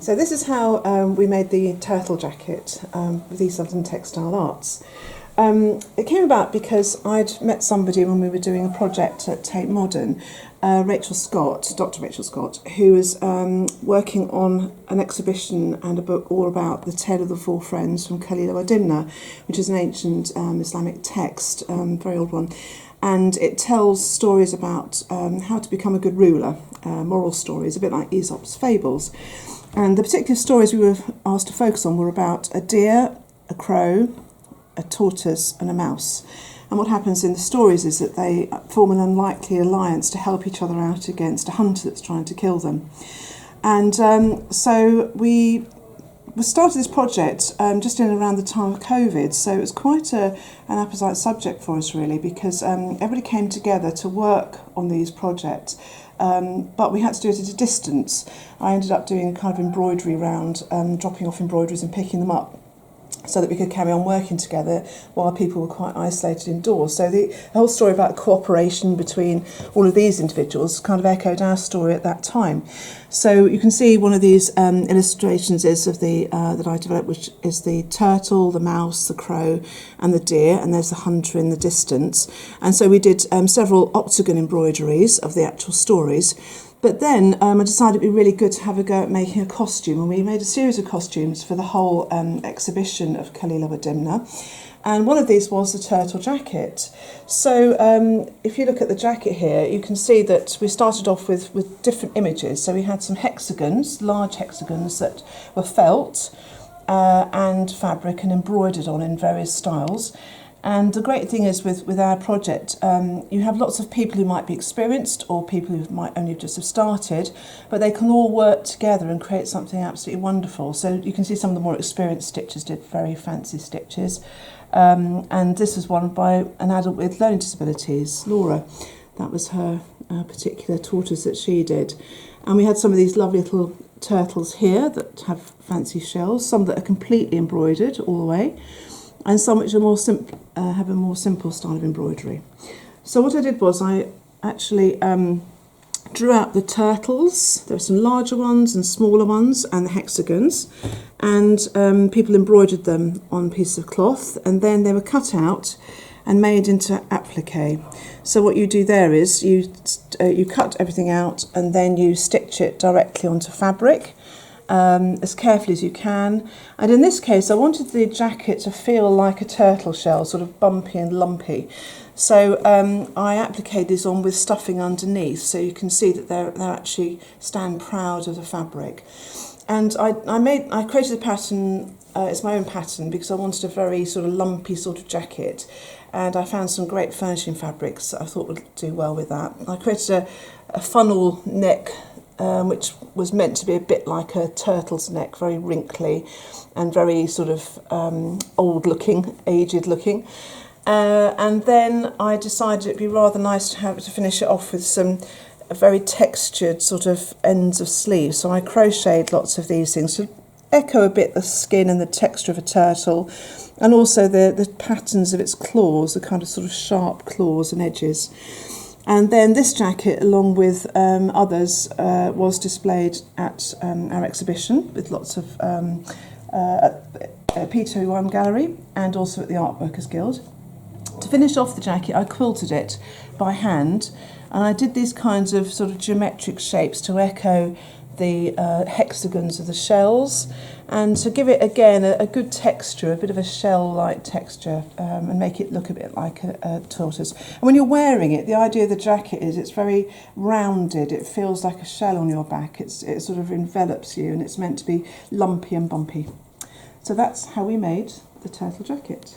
So this is how we made the turtle jacket with East London Textile Arts. It came about because I'd met somebody when we were doing a project at Tate Modern, Rachel Scott, Dr. Rachel Scott, who was working on an exhibition and a book all about the tale of the four friends from Khalil al-Dimna, which is an ancient Islamic text, very old one. And it tells stories about how to become a good ruler, moral stories, a bit like Aesop's fables. And the particular stories we were asked to focus on were about a deer, a crow, a tortoise and a mouse. And what happens in the stories is that they form an unlikely alliance to help each other out against a hunter that's trying to kill them. And so we started this project just in around the time of COVID, so it was quite an apposite subject for us really, because everybody came together to work on these projects, but we had to do it at a distance. I ended up doing a kind of embroidery round, dropping off embroideries and picking them up, so that we could carry on working together while people were quite isolated indoors. So the whole story about cooperation between all of these individuals kind of echoed our story at that time. So you can see one of these illustrations is of the that I developed, which is the turtle, the mouse, the crow and the deer, and there's the hunter in the distance. And so we did several octagon embroideries of the actual stories. But then I decided it'd be really good to have a go at making a costume, and we made a series of costumes for the whole exhibition of Khalil al-Dimna. And one of these was the turtle jacket. So if you look at the jacket here, you can see that we started off with different images. So we had some hexagons, large hexagons that were felt and fabric and embroidered on in various styles. And the great thing is with our project, you have lots of people who might be experienced or people who might only just have started, but they can all work together and create something absolutely wonderful. So you can see some of the more experienced stitchers did very fancy stitches. And this was one by an adult with learning disabilities, Laura. That was her particular tortoise that she did. And we had some of these lovely little turtles here that have fancy shells, some that are completely embroidered all the way, and some which are more have a more simple style of embroidery. So what I did was I actually drew out the turtles. There were some larger ones and smaller ones and the hexagons, and people embroidered them on pieces of cloth, and then they were cut out and made into applique. So what you do there is you cut everything out and then you stitch it directly onto fabric, as carefully as you can. And in this case I wanted the jacket to feel like a turtle shell, sort of bumpy and lumpy. So I appliqued these on with stuffing underneath, so you can see that they're actually stand proud of the fabric. And I created a pattern, it's my own pattern, because I wanted a very sort of lumpy sort of jacket, and I found some great furnishing fabrics that I thought would do well with that. I created a funnel neck, which was meant to be a bit like a turtle's neck, very wrinkly and very sort of old looking, aged looking. And then I decided it'd be rather nice to finish it off with some very textured sort of ends of sleeves. So I crocheted lots of these things to echo a bit the skin and the texture of a turtle, and also the patterns of its claws, the kind of sort of sharp claws and edges. And then this jacket, along with others, was displayed at our exhibition with lots of at P21 Gallery and also at the Art Workers Guild. To finish off the jacket, I quilted it by hand, and I did these kinds of sort of geometric shapes to echo the hexagons of the shells, and to give it again a good texture, a bit of a shell-like texture, and make it look a bit like a tortoise. And when you're wearing it, the idea of the jacket is it's very rounded. It feels like a shell on your back. It sort of envelops you, and it's meant to be lumpy and bumpy. So that's how we made the turtle jacket.